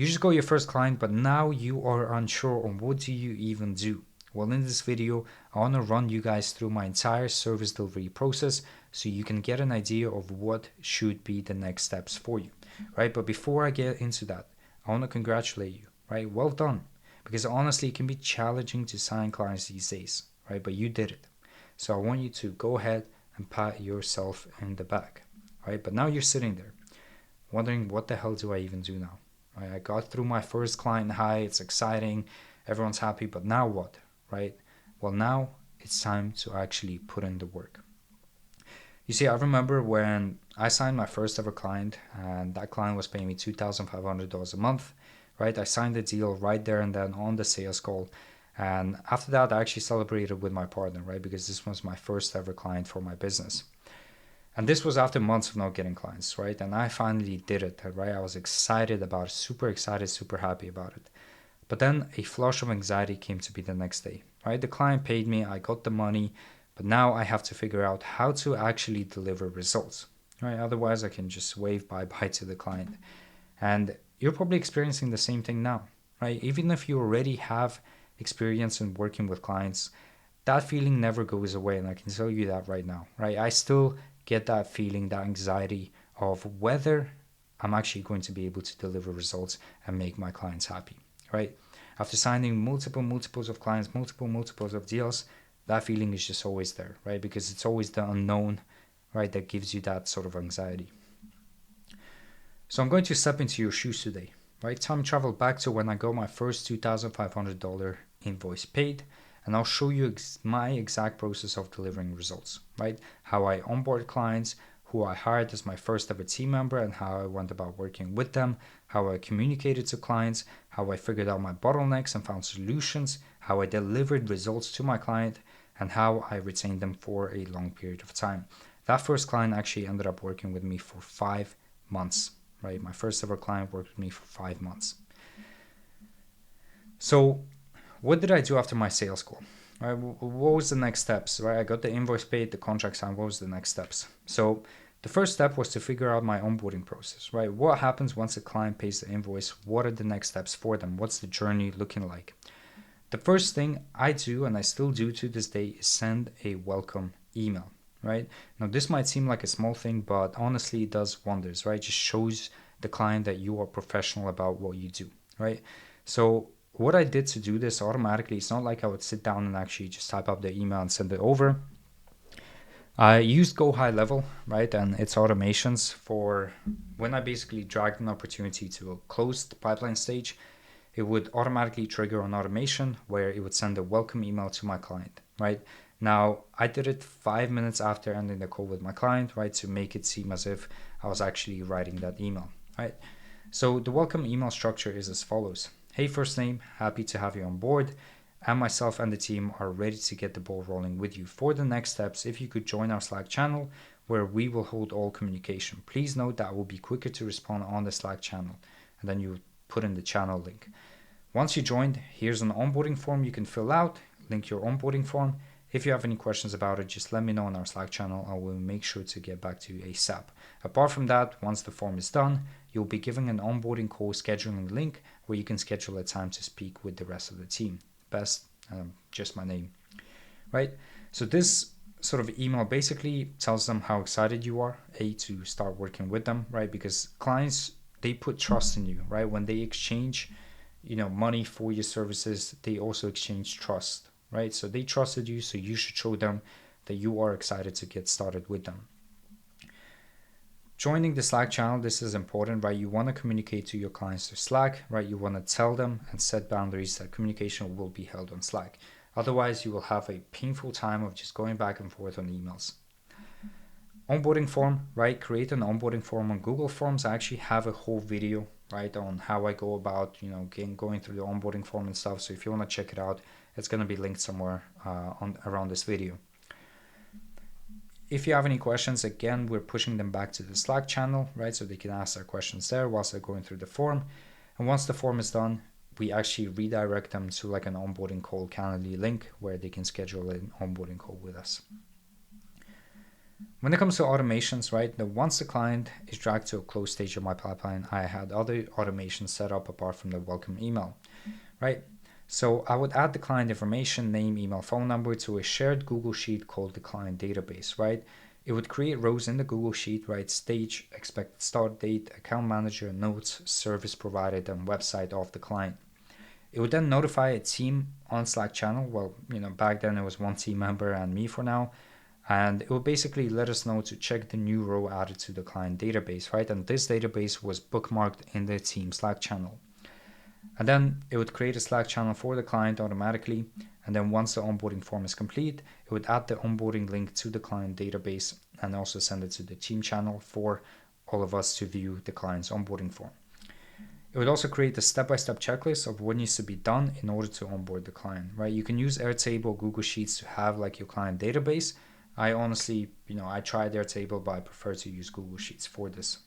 You just got your first client, but now you are unsure on what do you even do. Well, in this video, I want to run you guys through my entire service delivery process so you can get an idea of what should be the next steps for you, right? But before I get into that, I want to congratulate you, right? Well done. Because honestly, it can be challenging to sign clients these days, right? But you did it. So I want you to go ahead and pat yourself in the back, right? But now you're sitting there wondering, what the hell do I even do now? Right? I got through my first client high, it's exciting, everyone's happy, but now what, right? Well, now it's time to actually put in the work. You see, I remember when I signed my first ever client, and that client was paying me $2,500 a month, right? I signed the deal right there and then on the sales call. And after that, I actually celebrated with my partner, right? Because this was my first ever client for my business. And this was after months of not getting clients, right? And I finally did it, right? I was excited about it, super excited, super happy about it. But then a flush of anxiety came to me the next day, right? The client paid me, I got the money, but now I have to figure out how to actually deliver results, right? Otherwise, I can just wave bye-bye to the client. And you're probably experiencing the same thing now, right? Even if you already have experience in working with clients, that feeling never goes away. And I can tell you that right now, right? I still get that feeling, that anxiety of whether I'm actually going to be able to deliver results and make my clients happy, right? After signing multiples of clients, multiples of deals, that feeling is just always there, right? Because it's always the unknown, right, that gives you that sort of anxiety. So I'm going to step into your shoes today, right? Time travel back to when I got my first $2,500 invoice paid, and I'll show you my exact process of delivering results, right? How I onboard clients, who I hired as my first ever team member, and how I went about working with them, how I communicated to clients, how I figured out my bottlenecks and found solutions, how I delivered results to my client, and how I retained them for a long period of time. That first client actually ended up working with me for 5 months, right? My first ever client worked with me for 5 months. So what did I do after my sales call? Right, what was the next steps? Right, I got the invoice paid, the contract signed. What was the next steps? So the first step was to figure out my onboarding process. Right, what happens once a client pays the invoice? What are the next steps for them? What's the journey looking like? The first thing I do, and I still do to this day, is send a welcome email. Right, now this might seem like a small thing, but honestly it does wonders. Right, it just shows the client that you are professional about what you do. Right, so what I did to do this automatically, it's not like I would sit down and actually just type up the email and send it over. I used Go High Level, right, and its automations for when I basically dragged an opportunity to a closed pipeline stage, it would automatically trigger an automation where it would send a welcome email to my client, right? Now, I did it 5 minutes after ending the call with my client, right, to make it seem as if I was actually writing that email, right? So the welcome email structure is as follows. Hey, first name, happy to have you on board, and myself and the team are ready to get the ball rolling with you. For the next steps, if you could join our Slack channel where we will hold all communication. Please note that I will be quicker to respond on the Slack channel, and then you put in the channel link. Once you joined, here's an onboarding form you can fill out, link your onboarding form. If you have any questions about it, just let me know on our Slack channel. I will make sure to get back to you ASAP. Apart from that, once the form is done, you'll be given an onboarding call scheduling link where you can schedule a time to speak with the rest of the team. Best, just my name, right? So this sort of email basically tells them how excited you are, to start working with them, right? Because clients, they put trust in you, right? When they exchange, money for your services, they also exchange trust, right? So they trusted you, so you should show them that you are excited to get started with them. Joining the Slack channel, this is important, right? You want to communicate to your clients through Slack, right? You want to tell them and set boundaries that communication will be held on Slack. Otherwise, you will have a painful time of just going back and forth on emails. Onboarding form, right? Create an onboarding form on Google Forms. I actually have a whole video, right, on how I go about, going through the onboarding form and stuff. So if you want to check it out, it's going to be linked somewhere around this video. If you have any questions, again, we're pushing them back to the Slack channel, right? So they can ask their questions there whilst they're going through the form. And once the form is done, we actually redirect them to like an onboarding call Calendly link where they can schedule an onboarding call with us. When it comes to automations, right, once the client is dragged to a close stage of my pipeline, I had other automations set up apart from the welcome email, right? So I would add the client information, name, email, phone number to a shared Google Sheet called the client database, right? It would create rows in the Google Sheet, right? Stage, expected start date, account manager, notes, service provided, and website of the client. It would then notify a team on Slack channel. Well, back then it was one team member and me for now. And it will basically let us know to check the new row added to the client database, right? And this database was bookmarked in the team Slack channel. And then it would create a Slack channel for the client automatically. And then once the onboarding form is complete, it would add the onboarding link to the client database and also send it to the team channel for all of us to view the client's onboarding form. It would also create a step-by-step checklist of what needs to be done in order to onboard the client, right? You can use Airtable, Google Sheets to have like your client database. I honestly, I tried Airtable, but I prefer to use Google Sheets for this.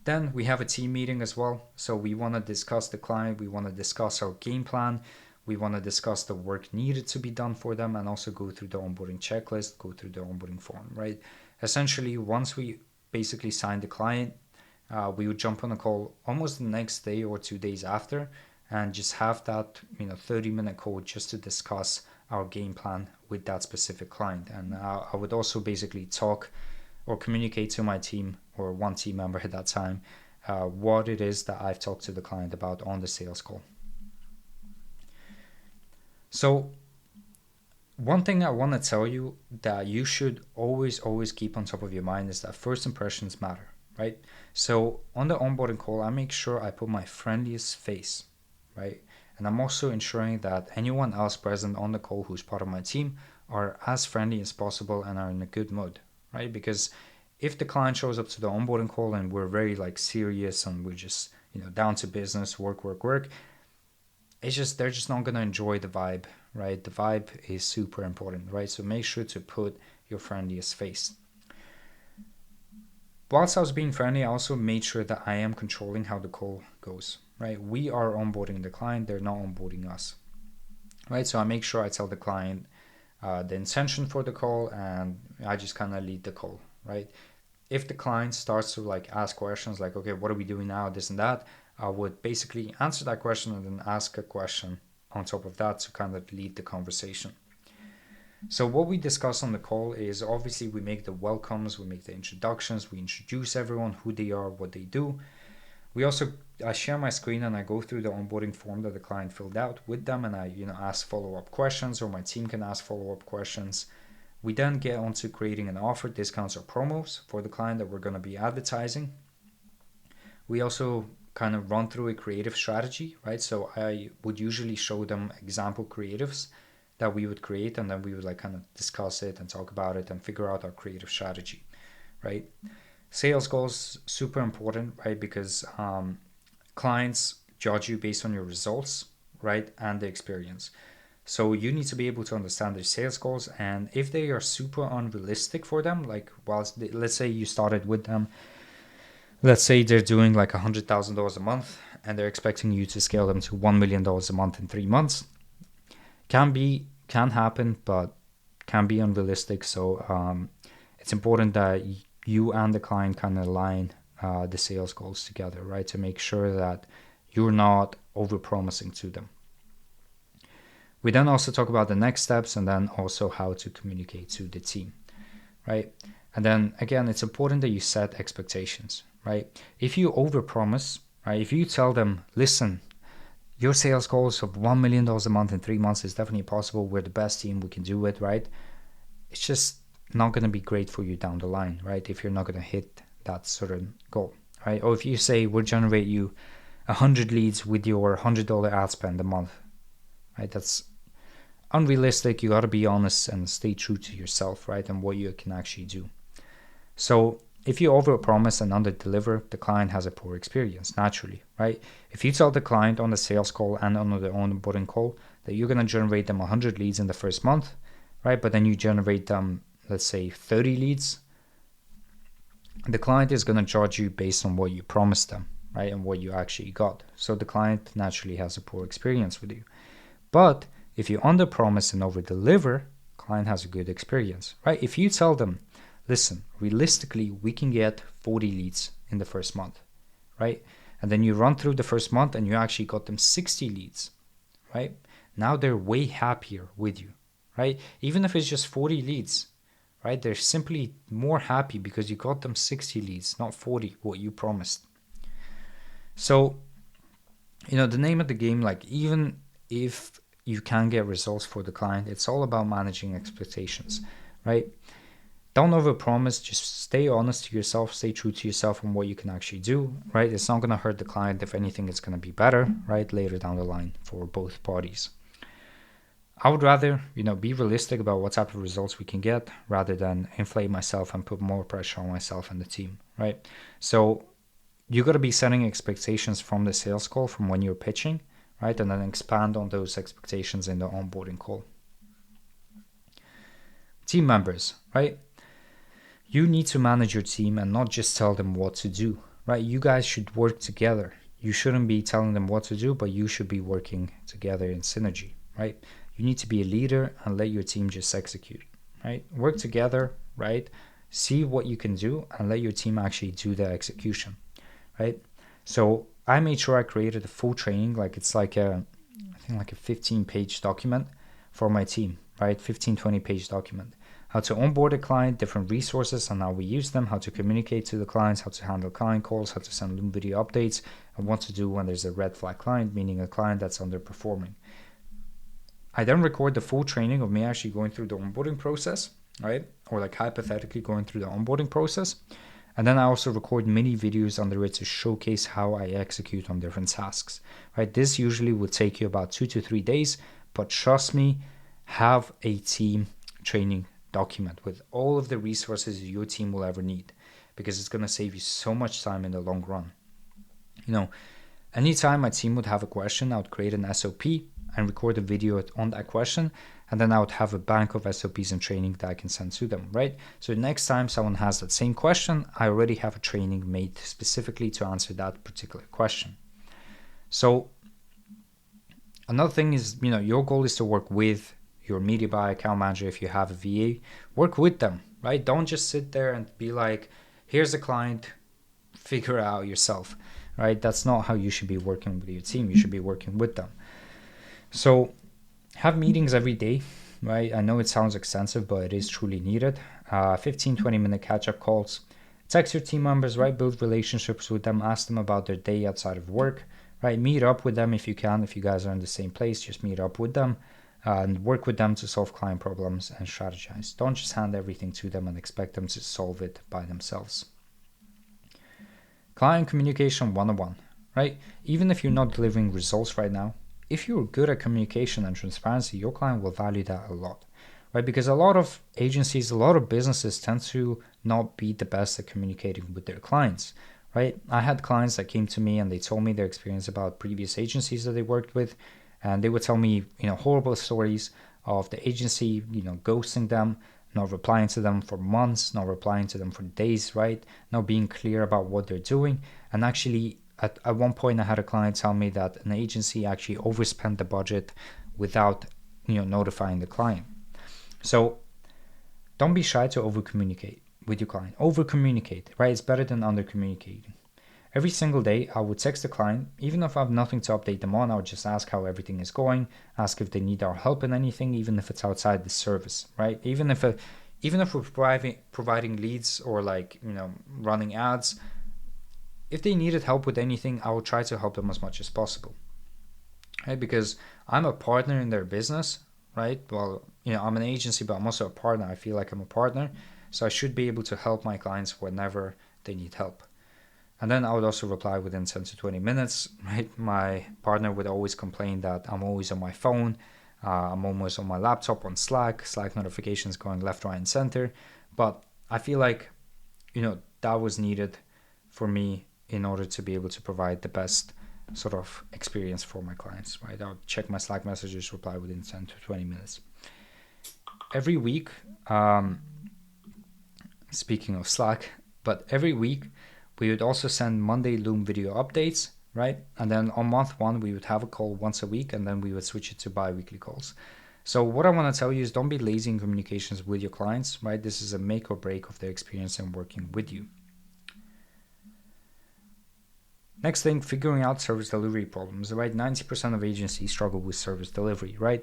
Then we have a team meeting as well. So we want to discuss the client. We want to discuss our game plan. We want to discuss the work needed to be done for them and also go through the onboarding checklist, go through the onboarding form, right? Essentially, once we basically sign the client, we would jump on a call almost the next day or 2 days after and just have that 30-minute call just to discuss our game plan with that specific client. And I would also basically talk or communicate to my team or one team member at that time what it is that I've talked to the client about on the sales call. So one thing I want to tell you that you should always keep on top of your mind is that first impressions matter, right? So on the onboarding call, I make sure I put my friendliest face, right? And I'm also ensuring that anyone else present on the call who's part of my team are as friendly as possible and are in a good mood, right? Because if the client shows up to the onboarding call and we're very serious and we're just, down to business, work, they're just not going to enjoy the vibe, right? The vibe is super important, right? So make sure to put your friendliest face. Whilst I was being friendly, I also made sure that I am controlling how the call goes, right? We are onboarding the client, they're not onboarding us, right? So I make sure I tell the client the intention for the call and I just kind of lead the call, right? If the client starts to ask questions like, okay, what are we doing now, this and that, I would basically answer that question and then ask a question on top of that to kind of lead the conversation. So what we discuss on the call is obviously we make the welcomes, we make the introductions, we introduce everyone, who they are, what they do. I share my screen and I go through the onboarding form that the client filled out with them and I ask follow-up questions or my team can ask follow-up questions. We then get onto creating an offer, discounts or promos for the client that we're going to be advertising. We also kind of run through a creative strategy, right? So I would usually show them example creatives that we would create and then we would kind of discuss it and talk about it and figure out our creative strategy, right? Sales goals, super important, right? Because clients judge you based on your results, right? And the experience. So you need to be able to understand their sales goals, and if they are super unrealistic for them, let's say you started with them, let's say they're doing $100,000 a month and they're expecting you to scale them to $1 million a month in 3 months. Can happen, but can be unrealistic. So it's important that you and the client kind of align the sales goals together, right? To make sure that you're not over-promising to them. We then also talk about the next steps and then also how to communicate to the team, right? And then again, it's important that you set expectations, right? If you overpromise, right? If you tell them, listen, your sales goals of $1 million a month in 3 months is definitely possible. We're the best team. We can do it, right? It's just not going to be great for you down the line, right? If you're not going to hit that certain goal, right? Or if you say we'll generate you 100 leads with your $100 ad spend a month, right? That's unrealistic. You got to be honest and stay true to yourself, right? And what you can actually do. So if you overpromise and underdeliver, the client has a poor experience naturally, right? If you tell the client on the sales call and on the onboarding call that you're going to generate them 100 leads in the first month, right? But then you generate them, let's say 30 leads, the client is going to judge you based on what you promised them, right? And what you actually got. So the client naturally has a poor experience with you. But if you underpromise and overdeliver, client has a good experience, right? If you tell them, listen, realistically, we can get 40 leads in the first month, right? And then you run through the first month and you actually got them 60 leads, right? Now they're way happier with you, right? Even if it's just 40 leads, right? They're simply more happy because you got them 60 leads, not 40, what you promised. So, the name of the game, like, even if you can get results for the client, it's all about managing expectations, right? Don't overpromise, just stay honest to yourself, stay true to yourself on what you can actually do, right? It's not going to hurt the client. If anything, it's going to be better, right, later down the line for both parties. I would rather, be realistic about what type of results we can get rather than inflate myself and put more pressure on myself and the team, right? So you got to be setting expectations from the sales call, from when you're pitching, right? And then expand on those expectations in the onboarding call. Team members, right? You need to manage your team and not just tell them what to do, right? You guys should work together. You shouldn't be telling them what to do, but you should be working together in synergy, right? You need to be a leader and let your team just execute, right? Work together, right? See what you can do and let your team actually do the execution, right? So I made sure I created a full training, like it's like I think like a 15-page document for my team, right? 20-page document. How to onboard a client, different resources and how we use them, how to communicate to the clients, how to handle client calls, how to send Loom video updates, and what to do when there's a red flag client, meaning a client that's underperforming. I then record the full training of me actually going through the onboarding process, right? Or like hypothetically going through the onboarding process. And then I also record mini videos under it to showcase how I execute on different tasks, right? This usually would take you about 2 to 3 days, but trust me, have a team training document with all of the resources your team will ever need, because it's going to save you so much time in the long run. Anytime my team would have a question, I would create an SOP and record a video on that question, and then I would have a bank of SOPs and training that I can send to them, right? So next time someone has that same question, I already have a training made specifically to answer that particular question. So another thing is, your goal is to work with your media buyer, account manager. If you have a VA, work with them, right? Don't just sit there and be like, here's a client, figure it out yourself, right? That's not how you should be working with your team. You should be working with them. So have meetings every day, right? I know it sounds extensive, but it is truly needed. 15-20 minute catch-up calls. Text your team members, right? Build relationships with them. Ask them about their day outside of work, right? Meet up with them if you can. If you guys are in the same place, just meet up with them and work with them to solve client problems and strategize. Don't just hand everything to them and expect them to solve it by themselves. Client communication 101, right? Even if you're not delivering results right now, if you're good at communication and transparency, your client will value that a lot, right? Because a lot of agencies, a lot of businesses tend to not be the best at communicating with their clients, right? I had clients that came to me and they told me their experience about previous agencies that they worked with, and they would tell me, horrible stories of the agency, ghosting them, not replying to them for months, not replying to them for days, right? Not being clear about what they're doing, and actually at one point, I had a client tell me that an agency actually overspent the budget without, notifying the client. So don't be shy to over-communicate with your client. Over-communicate, right? It's better than under-communicating. Every single day, I would text the client, even if I have nothing to update them on. I would just ask how everything is going, ask if they need our help in anything, even if it's outside the service, right? Even if we're providing leads or running ads. If they needed help with anything, I would try to help them as much as possible, right? Because I'm a partner in their business, right? Well, I'm an agency, but I'm also a partner. I feel like I'm a partner, so I should be able to help my clients whenever they need help. And then I would also reply within 10 to 20 minutes, right? My partner would always complain that I'm always on my phone. I'm always on my laptop on Slack notifications going left, right, and center. But I feel like, that was needed for me in order to be able to provide the best sort of experience for my clients, right? I'll check my Slack messages, reply within 10 to 20 minutes. Every week, speaking of Slack, but every week we would also send Monday Loom video updates, right? And then on month one, we would have a call once a week, and then we would switch it to bi-weekly calls. So what I want to tell you is don't be lazy in communications with your clients, right? This is a make or break of their experience in working with you. Next thing, figuring out service delivery problems, right? 90% of agencies struggle with service delivery, right?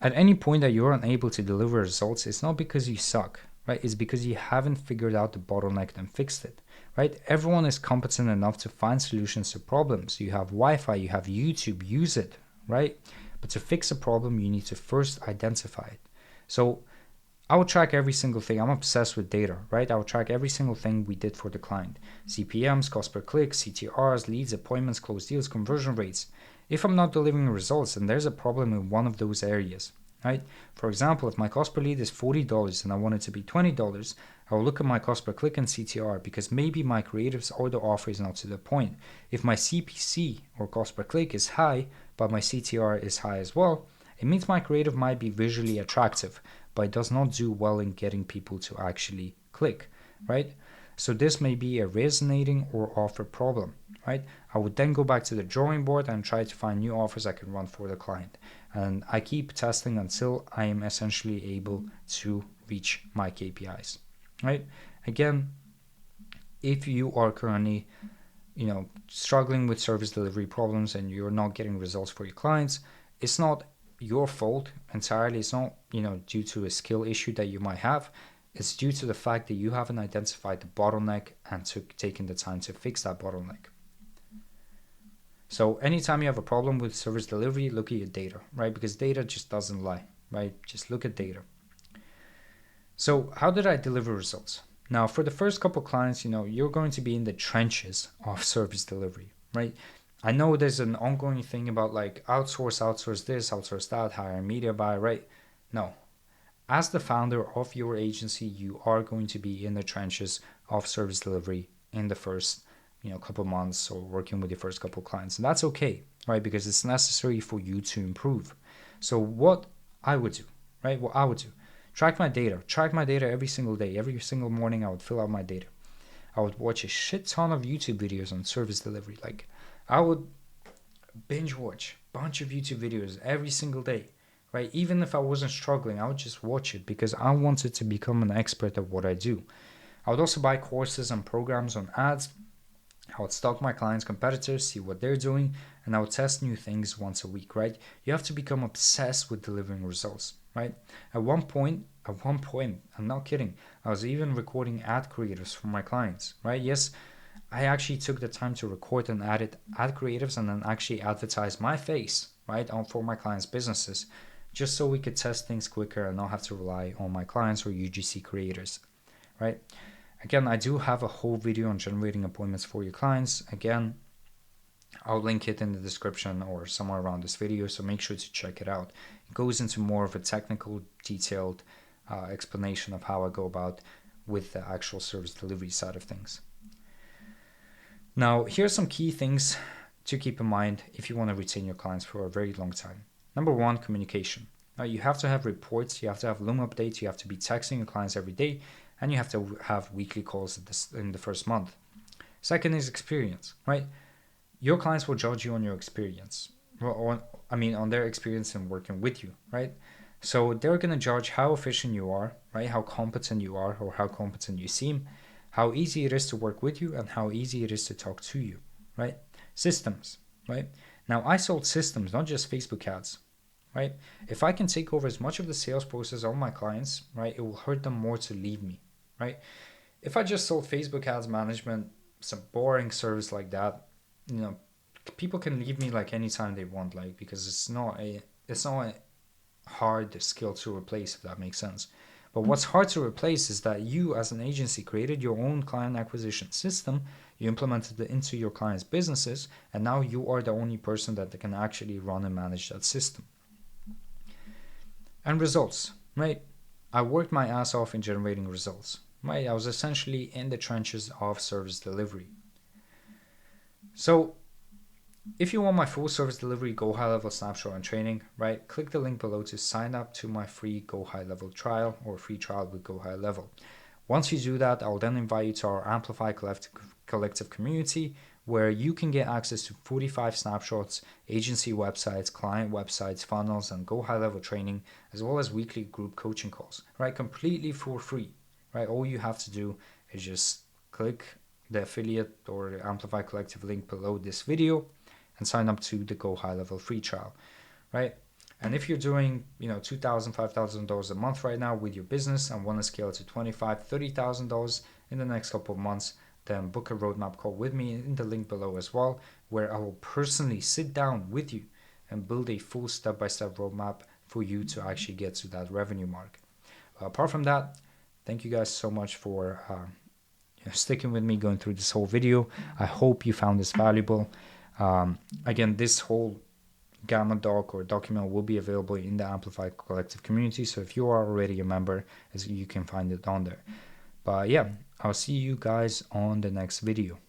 At any point that you're unable to deliver results, it's not because you suck, right? It's because you haven't figured out the bottleneck and fixed it, right? Everyone is competent enough to find solutions to problems. You have Wi-Fi, you have YouTube, use it, right? But to fix a problem, you need to first identify it. So I will track every single thing. I'm obsessed with data, right? I will track every single thing we did for the client. CPMs, cost per click, CTRs, leads, appointments, closed deals, conversion rates. If I'm not delivering results, then there's a problem in one of those areas, right? For example, if my cost per lead is $40 and I want it to be $20, I will look at my cost per click and CTR because maybe my creatives or the offer is not to the point. If my CPC or cost per click is high, but my CTR is high as well, it means my creative might be visually attractive, but it does not do well in getting people to actually click, right? So this may be a resonating or offer problem, right? I would then go back to the drawing board and try to find new offers I can run for the client. And I keep testing until I am essentially able to reach my KPIs, right? Again, if you are currently, struggling with service delivery problems and you're not getting results for your clients, it's not your fault entirely. It's not, due to a skill issue that you might have. It's due to the fact that you haven't identified the bottleneck and taken the time to fix that bottleneck. So anytime you have a problem with service delivery, look at your data, right? Because data just doesn't lie, right? Just look at data. So how did I deliver results? Now, for the first couple clients, you're going to be in the trenches of service delivery, right? I know there's an ongoing thing about like outsource this, outsource that, hire a media buyer, right? No. As the founder of your agency, you are going to be in the trenches of service delivery in the first, couple months or working with your first couple clients. And that's okay, right? Because it's necessary for you to improve. So what I would do, right? What I would do, track my data every single day. Every single morning, I would fill out my data. I would watch a shit ton of YouTube videos on service delivery. Like I would binge watch a bunch of YouTube videos every single day, right? Even if I wasn't struggling, I would just watch it because I wanted to become an expert at what I do. I would also buy courses and programs on ads. I would stalk my clients' competitors, see what they're doing, and I would test new things once a week, right? You have to become obsessed with delivering results, right? At one point, I'm not kidding, I was even recording ad creatives for my clients, right? Yes, I actually took the time to record and edit ad creatives and then actually advertise my face, right, for my clients' businesses, just so we could test things quicker and not have to rely on my clients or UGC creators, right? Again, I do have a whole video on generating appointments for your clients. Again, I'll link it in the description or somewhere around this video, so make sure to check it out. It goes into more of a technical, detailed explanation of how I go about with the actual service delivery side of things. Now, here's some key things to keep in mind if you want to retain your clients for a very long time. Number one, communication. Now, you have to have reports, you have to have Loom updates, you have to be texting your clients every day, and you have to have weekly calls in the first month. Second is experience, right? Your clients will judge you on your experience, on their experience in working with you, right? So they're going to judge how efficient you are, right? How competent you are or how competent you seem, how easy it is to work with you, and how easy it is to talk to you, right? Systems, right? Now, I sold systems, not just Facebook ads, right? If I can take over as much of the sales process of my clients, right, it will hurt them more to leave me, right? If I just sold Facebook ads management, some boring service like that, people can leave me like anytime they want, like, because it's not a hard skill to replace, if that makes sense. But what's hard to replace is that you as an agency created your own client acquisition system, you implemented it into your clients' businesses, and now you are the only person that can actually run and manage that system. And results, right? I worked my ass off in generating results, right? I was essentially in the trenches of service delivery. So if you want my full service delivery Go High Level snapshot and training, right, click the link below to sign up to my free Go High Level trial or free trial with Go High Level. Once you do that, I'll then invite you to our Amplify collective community, where you can get access to 45 snapshots, agency websites, client websites, funnels, and go high level training, as well as weekly group coaching calls, right? Completely for free, right? All you have to do is just click the affiliate or Amplify Collective link below this video and sign up to the Go High Level free trial, right? And if you're doing, $2,000, $5,000 a month right now with your business and want to scale to $25,000, $30,000 in the next couple of months, then book a roadmap call with me in the link below as well, where I will personally sit down with you and build a full step-by-step roadmap for you to actually get to that revenue mark. Apart from that, thank you guys so much for sticking with me going through this whole video. I hope you found this valuable. Again, this whole Gamma doc or document will be available in the Amplify Collective community. So if you are already a member, you can find it on there. But yeah, I'll see you guys on the next video.